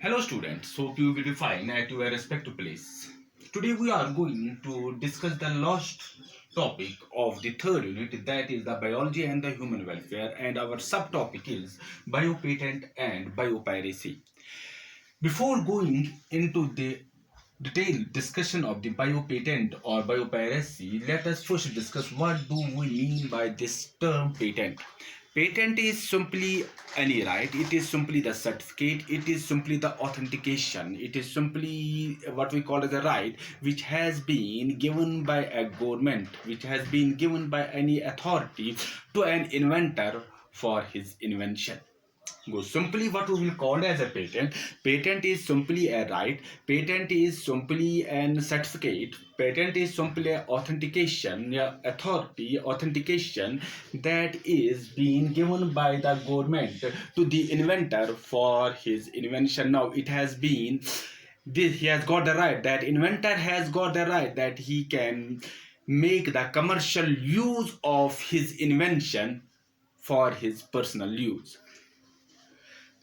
Hello students, hope you will be fine at your respective place. Today we are going to discuss the last topic of the third unit, that is the biology and the human welfare, and our subtopic is biopatent and biopiracy. Before going into the detailed discussion of the biopatent or biopiracy, let us first discuss what do we mean by this term patent. Patent is simply any right, it is simply the certificate, it is simply the authentication, it is simply what we call as a right which has been given by a government, which has been given by any authority to an inventor for his invention. Go simply what we will call as a patent. Patent is simply a right, patent is simply an certificate, patent is simply authentication, yeah, authority authentication that is being given by the government to the inventor for his invention. Now it has been this, he has got the right, that inventor has got the right that he can make the commercial use of his invention for his personal use.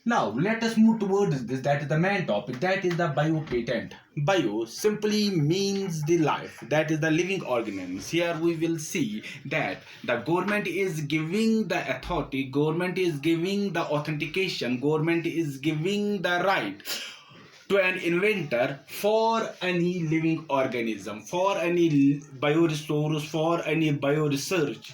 Now let us move towards this. That is the main topic. That is the biopatent. Bio simply means the life. That is the living organisms. Here we will see that the government is giving the authority. Government is giving the authentication. Government is giving the right to an inventor for any living organism, for any bioresource, for any bioresearch,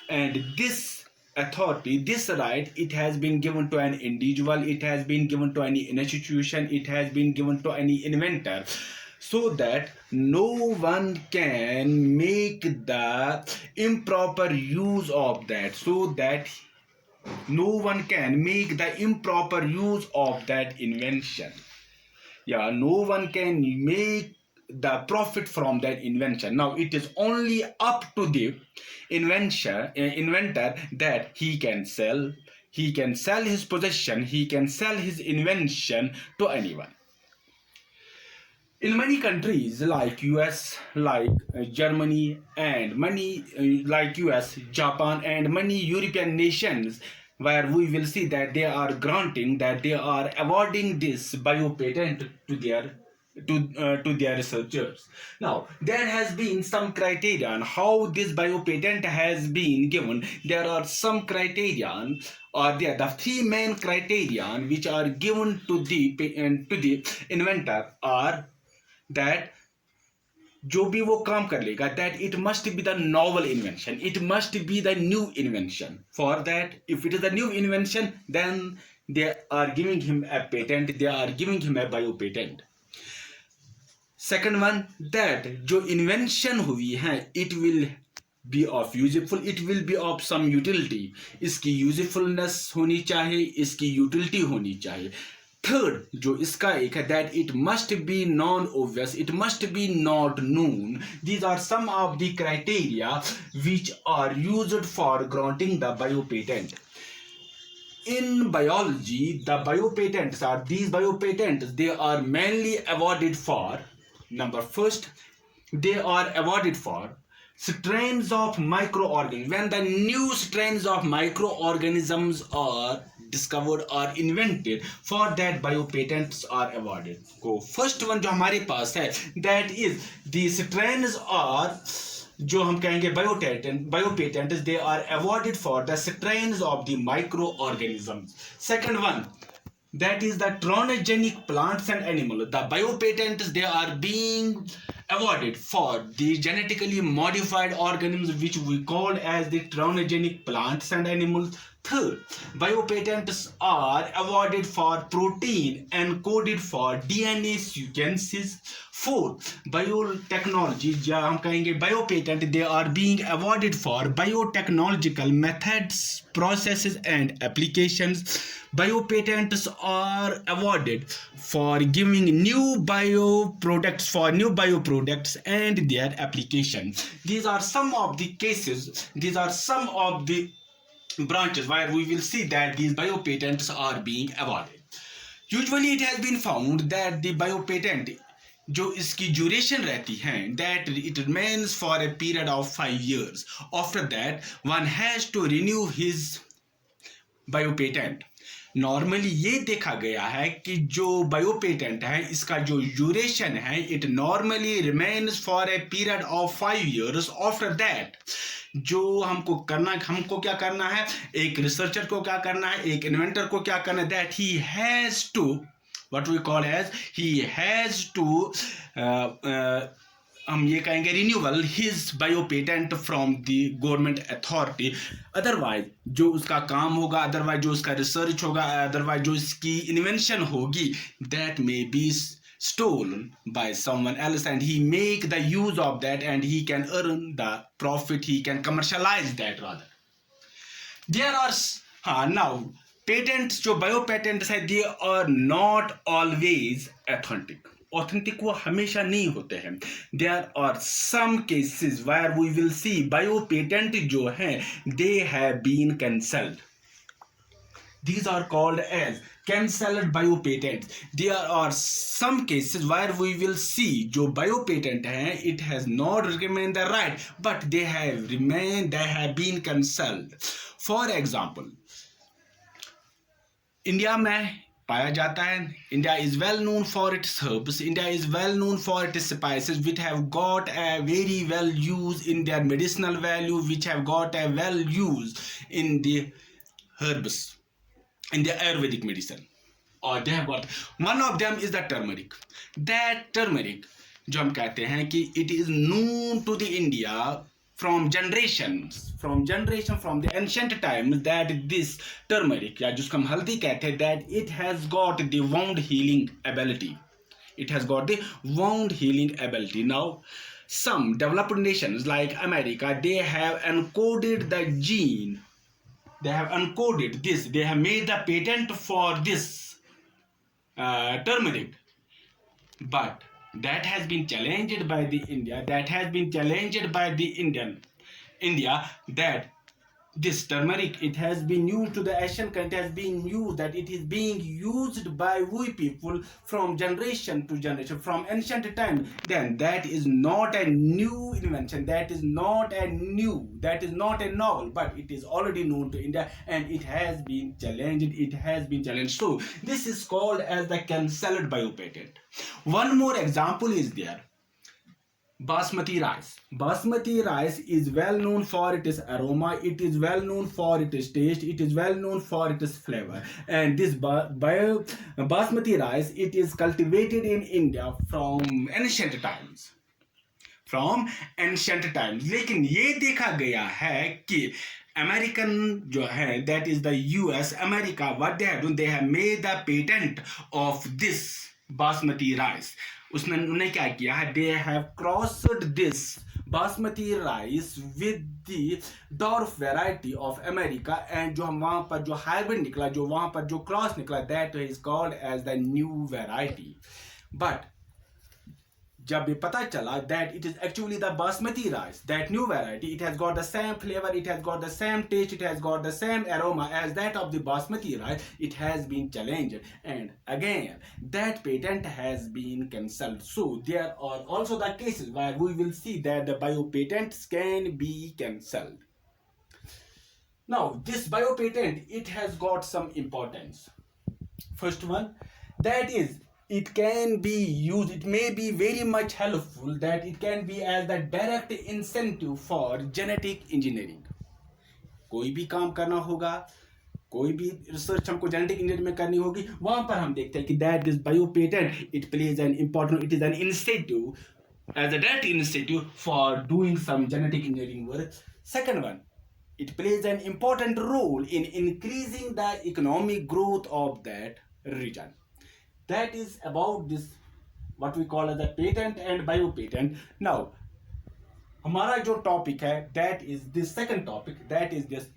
and this authority, this right, it has been given to an individual, it has been given to any institution, it has been given to any inventor, so that no one can make the improper use of that, so that no one can make the improper use of that invention. Yeah, no one can make the profit from that invention. Now it is only up to the inventor that he can sell his possession, he can sell his invention to anyone. In many countries like US, like Germany, and many like US, Japan, and many European nations, where we will see that they are granting, that they are awarding this biopatent to their researchers. Now there has been some criterion how this biopatent has been given. There are some criterion, or there the three main criterion which are given to the inventor are that जो भी वो काम कर लेगा, that it must be the novel invention, it must be the new invention. For that, if it is a new invention, then they are giving him a patent, they are giving him a biopatent. Second one, that जो invention हुई है, it will be of useful, it will be of some utility. इसकी usefulness होनी चाहिए, इसकी utility होनी चाहिए. Third जो इसका एक है, that it must be non-obvious, it must be not known. These are some of the criteria which are used for granting the biopatent. In biology, the biopatents are, these biopatents, they are mainly awarded for, number first, they are awarded for strains of microorganisms. When the new strains of microorganisms are discovered or invented, for that biopatents are awarded. So first one जो हमारे पास है, that is the strains are, जो हम कहेंगे biopatents, they are awarded for the strains of the microorganisms. Second one, that is the transgenic plants and animals. The biopatents, they are being awarded for the genetically modified organisms which we call as the transgenic plants and animals. Third, biopatents are awarded for protein encoded for DNA sequences. Fourth, biotechnology, जहाँ हम कहेंगे biopatent, they are being awarded for biotechnological methods, processes and applications. Biopatents are awarded for giving new bioproducts, and their application. These are some of the cases, these are some of the branches where we will see that these biopatents are being awarded. Usually it has been found that the biopatent, जो इसकी duration रहती है, that it remains for a period of 5 years. After that, one has to renew his biopatent, normally ये देखा गया है कि जो बायोपेटेंट है इसका जो ड्यूरेशन है it normally remains for a period of 5 years. After that जो हमको क्या करना है, एक रिसर्चर को क्या करना है, एक इन्वेंटर को क्या करना है, that he has to what we call as he has to हम ये कहेंगे renewal his bio patent from the government authority. Otherwise जो उसका काम होगा, अदरवाइज जो उसका रिसर्च होगा, अदरवाइज जो इसकी इन्वेंशन होगी, that may be stolen by someone else and he make the use of that and he can earn the profit, he can commercialize that rather. There are now patents जो bio patents है they are not always authentic वो हमेशा नहीं होते हैं. There are some cases where we will see bio patent जो है they have been cancelled. These are called as cancelled bio patents. There are some cases where we will see जो bio patent है it has not remained the right but they have been cancelled. For example, India में पाया जाता है, India is well known for its herbs, India is well known for its spices which have got a very well use in their medicinal value, which have got a well use in the herbs, in the Ayurvedic medicine, or they have got one of them is the turmeric. That turmeric जो हम कहते हैं कि it is known to the India from generations from the ancient times that this turmeric या जिसको हम हल्दी कहते हैं that it has got the wound healing ability. It has got the wound healing ability. Now some developed nations like America, they have encoded the gene. They have encoded this. They have made the patent for this turmeric, but that has been challenged by the India. That has been challenged by the India that this turmeric it has been used to the Asian country, has been used, that it is being used by we people from generation to generation from ancient time. Then that is not a new invention, that is not a novel, but it is already known to India and it has been challenged. So this is called as the cancelled biopatent. One more example is there. Basmati rice is well known for its aroma, it is well known for its taste, it is well known for its flavor, and this basmati rice it is cultivated in India from ancient times. लेकिन ये देखा गया है कि American जो है that is the US America, what they have done, they have made the patent of this basmati rice. उन्होंने क्या किया है, they have crossed this basmati rice with the dwarf variety of America, and जो हम वहाँ पर जो hybrid निकला, जो वहाँ पर जो cross निकला, that is called as the new variety. But जब ये पता चला that it is actually the basmati rice, that new variety, it has got the same flavor, it has got the same taste, it has got the same aroma as that of the basmati rice, it has been challenged and again that patent has been cancelled. So there are also the cases where we will see that the biopatents can be cancelled. Now this biopatent it has got some importance. First one, that is it can be used, it may be very much helpful, that it can be as the direct incentive for genetic engineering. कोई भी काम करना होगा, कोई भी research हमको genetic engineering में करनी होगी, वहां पर हम देखते हैं कि that this biopatent it plays an important, it is an incentive, as a direct incentive for doing some genetic engineering work. Second one, it plays an important role in increasing the economic growth of that region. That is about this what we call as a patent and biopatent. Now हमारा जो topic है that is this second topic, that is this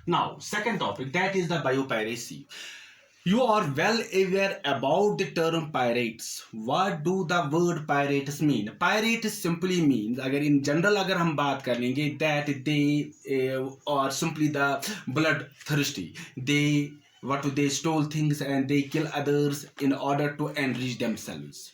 now second topic, that is the biopiracy. You are well aware about the term pirates. What do the word pirates mean? Pirate simply means, अगर in general अगर हम बात कर लेंगे, that they are simply the bloodthirsty. They stole things and they kill others in order to enrich themselves.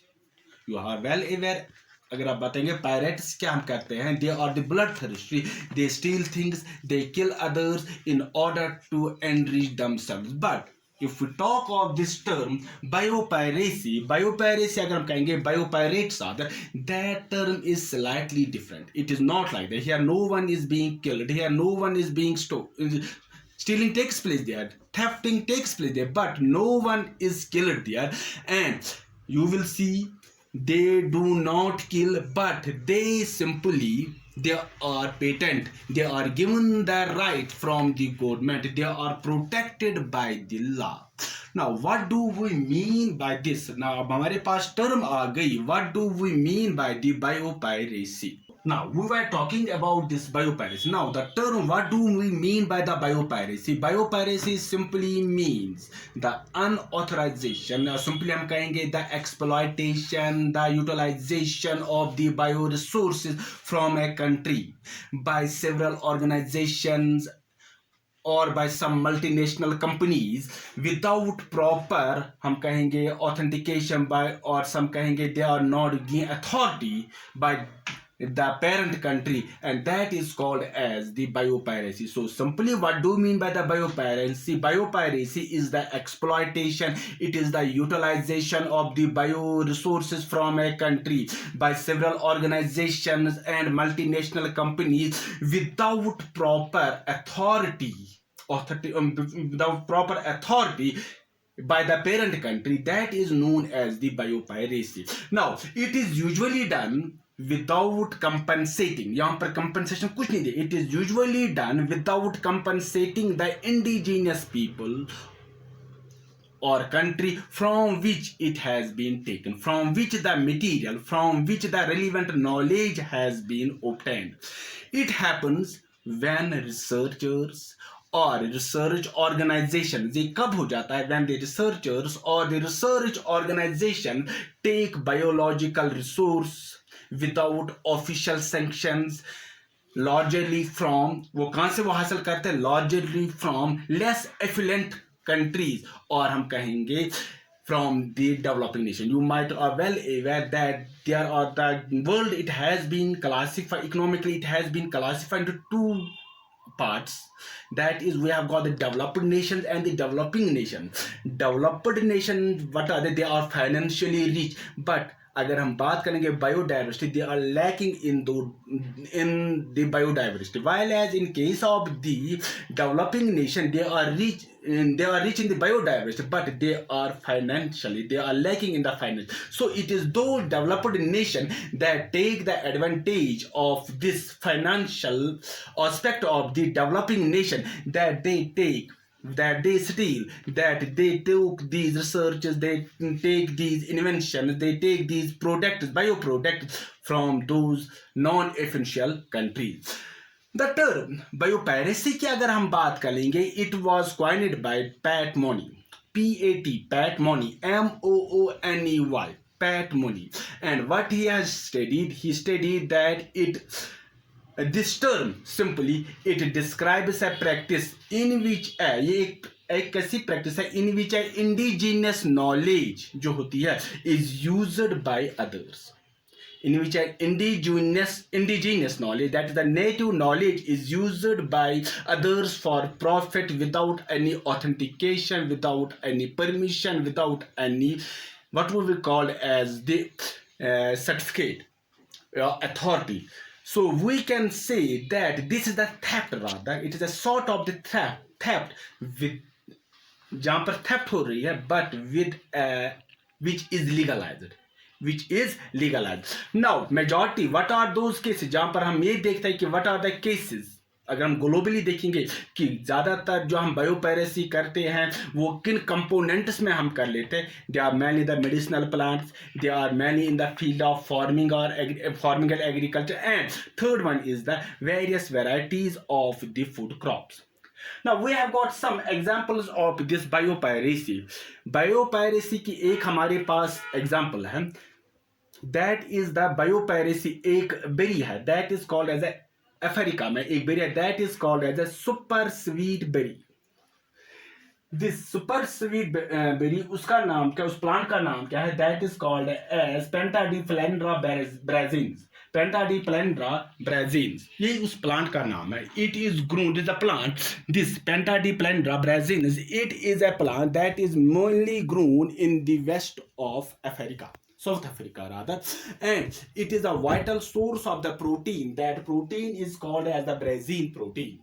You are well aware अगर आप बताएंगे pirates क्या हम करते हैं, they are the blood thirsty, they steal things, they kill others in order to enrich themselves. But if we talk of this term biopiracy, biopiracy अगर हम कहेंगे biopirates are there, that term is slightly different. It is not like that. Here no one is being killed, here no one is being stealing takes place there, thefting takes place there, but no one is killed there. And you will see they do not kill, but they simply, they are patent, they are given the right from the government, they are protected by the law. Now what do we mean by this? Now हमारे पास term आ गई, what do we mean by the biopiracy? Now we were talking about this biopiracy. Now the term, what do we mean by the biopiracy? Biopiracy simply means the unauthorization, simply हम कहेंगे the exploitation, the utilization of the bioresources from a country by several organizations or by some multinational companies without proper, हम कहेंगे authentication by, or some कहेंगे they are not given authority by the parent country, and that is called as the biopiracy. So simply what do you mean by the biopiracy? Biopiracy is the exploitation, it is the utilization of the bioresources from a country by several organizations and multinational companies without proper authority, without proper authority by the parent country. That is known as the biopiracy. Now it is usually done without compensating, यहाँ पर compensation कुछ नहीं दे, it is usually done without compensating the indigenous people or country from which it has been taken, from which the material, from which the relevant knowledge has been obtained. It happens when researchers or research organizations, ये कब हो जाता है, when the researchers or the research organization take biological resource without official sanctions, largely from, वो कहाँ से वो हासिल करते हैं, largely from less affluent countries, और हम कहेंगे from the developing nation. You might are well aware that there are the world, it has been classified economically, it has been classified into two parts. That is, we have got the developed nations and the developing nations. Developed nations, what are they? They are financially rich, but अगर हम बात करेंगे biodiversity, they are lacking in the biodiversity, while as in case of the developing nation, they are rich in the biodiversity, but they are financially, they are lacking in the finance. So it is those developed nation that take the advantage of this financial aspect of the developing nation, that they take, that they steal, that they took these researches, they take these inventions, they take these products, bioproducts from those non-essential countries. The term biopiracy की अगर हम बात करेंगे, it was coined by Pat Money, P-A-T, Pat Money, M-O-O-N-E-Y, Pat Money. And what he has studied, he studied that this term simply it describes a practice in which ये एक कैसी practice है in which indigenous knowledge जो होती है is used by others, in which indigenous knowledge, that is the native knowledge, is used by others for profit without any authentication, without any permission, without any what would be called as the certificate authority. So we can say that this is the theft, rather it is a sort of the theft with जहाँ पर theft हो रही है, but with which is legalized, which is legalized. Now majority, what are those cases, जहाँ पर हम ये देखते हैं कि what are the cases, अगर हम ग्लोबली देखेंगे कि ज़्यादातर जो हम बायोपायरेसी करते हैं वो किन कंपोनेंट्स में हम कर लेते हैं, they are mainly the medicinal plants, they are mainly in the field of farming और farming and agriculture, and third one is the various varieties of the food crops. Now we have got some examples of this biopiracy. Biopiracy की एक हमारे पास example है, that is the biopiracy, एक berry है, that is called as a Africa में एक berry है, that is called as a super sweet berry. This super sweet berry, उसका नाम क्या, उस प्लांट का नाम क्या है, that is called as Pentadiplandra brazzeana. Pentadiplandra brazzeana, ये उस प्लांट का नाम है। It is grown, is a plant, this Pentadiplandra brazzeana, it is a plant that is mainly grown in the west of Africa, South Africa rather, and it is a vital source of the protein. That protein is called as the Brazil protein.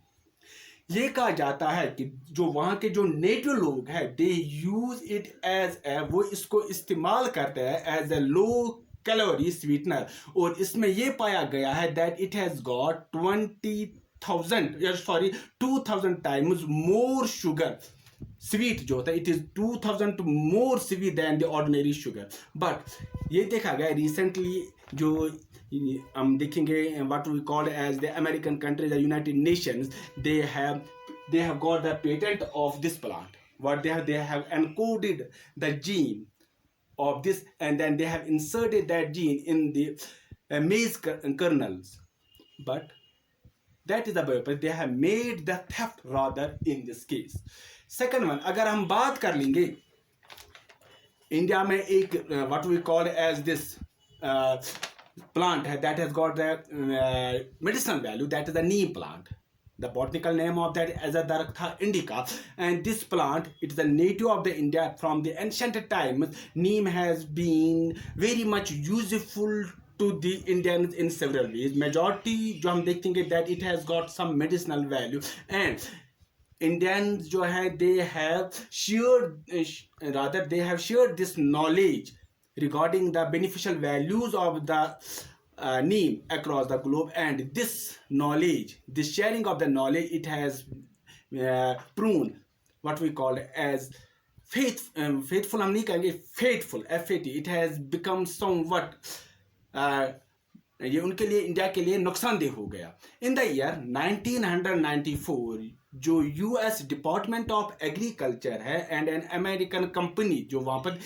ये कहा जाता है कि जो वहाँ के जो native लोग हैं, they use it as a, वो इसको इस्तेमाल करते हैं as a low calorie sweetener. और इसमें ये पाया गया है that it has got 20,000 sorry 2,000 times more sugar. Sweet जो होता है, it is 2,000 more sweet than the ordinary sugar. But ये देखा गया रिसेंटली, जो हम देखेंगे what we call as the American country, the United Nations, they have got the patent of this plant. What they have encoded the gene of this, and then they have inserted that gene in the maize kernels. But that is the biopiracy. They have made the theft rather in this case. Second one, अगर हम बात कर लेंगे India में एक what we call as this plant that has got the medicinal value, that is the neem plant. The botanical name of that is a Darakha indica, and this plant, it is a native of the India from the ancient times. Neem has been very much useful to the Indians in several ways. Majority जो हम देखेंगे that it has got some medicinal value, and Indians जो है they have shared rather they have shared this knowledge regarding the beneficial values of the neem across the globe, and this knowledge, this sharing of the knowledge, it has proven what we call as faithful, हम नहीं कहेंगे faithful, FAT, it has become somewhat ये उनके लिए, India के लिए नुकसानदेह हो गया। इन द ईयर 1994 जो यूएस डिपार्टमेंट ऑफ एग्रीकल्चर है एंड एन अमेरिकन कंपनी जो वहाँ पर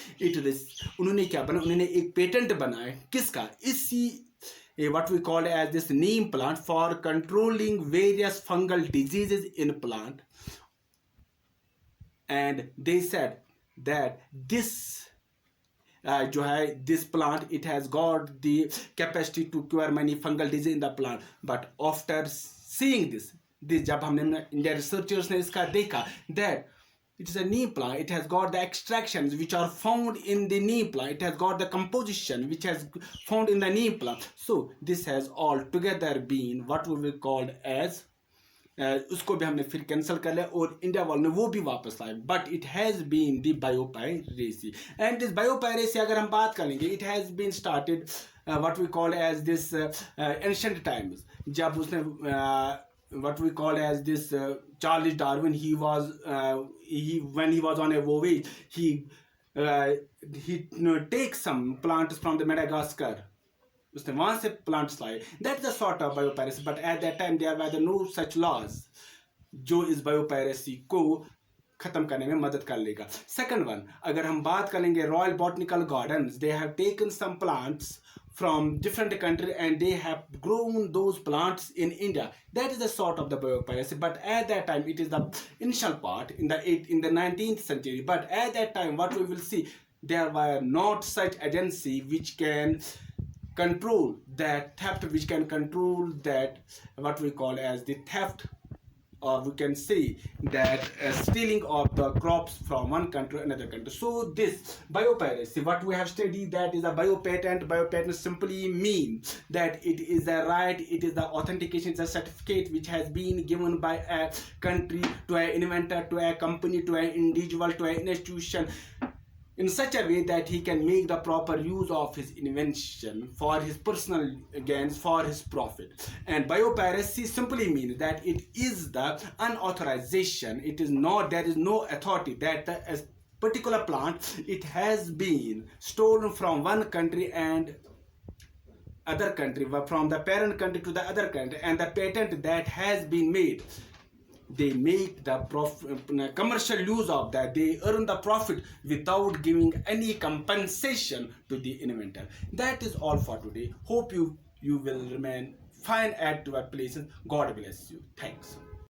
उन्होंने क्या बना, उन्होंने एक पेटेंट बनाया किसका, इसी what we call as this neem plant for controlling various fungal diseases in plant, and they said that this जो है this plant, it has got the capacity to cure many fungal disease in the plant. But after seeing this जब हमने India researchers ने इसका देखा that it is a neem plant, it has got the extractions which are found in the neem plant, it has got the composition which has found in the neem plant, so this has altogether been what we will call as उसको भी हमने फिर cancel कर लिया और India वालों ने वो भी वापस लाए। But it has been the biopiracy, and this biopiracy अगर हम बात करेंगे, it has been started what we call as this ancient times, जब उसने what we call as this Charles Darwin, when he was on a voyage, he takes some plants from the Madagascar, उसने वहां से plants लाए, that is a sort of biopiracy, but at that time there were no such laws जो इस biopiracy को खत्म करने में मदद कर लेगा। सेकंड वन, अगर हम बात करेंगे royal botanical gardens, they have taken some plants from different country and they have grown those plants in India. That is a sort of the biopiracy, but at that time it is the initial part in the 19th century. But at that time what we will see, there were not such agency which can control that theft, which can control that what we call as the theft, or we can say that stealing of the crops from one country to another country. So this biopiracy, what we have studied, that is a biopatent. Biopatent simply means that it is a right, it is the authentication, it's a certificate which has been given by a country to an inventor, to a company, to an individual, to an institution, in such a way that he can make the proper use of his invention for his personal gains, for his profit. And biopiracy simply means that it is the unauthorization, it is not, there is no authority that a particular plant, it has been stolen from one country and other country, from the parent country to the other country, and the patent that has been made, they make the commercial use of that, they earn the profit without giving any compensation to the inventor. That is all for today. Hope you will remain fine at your places. God bless you. Thanks.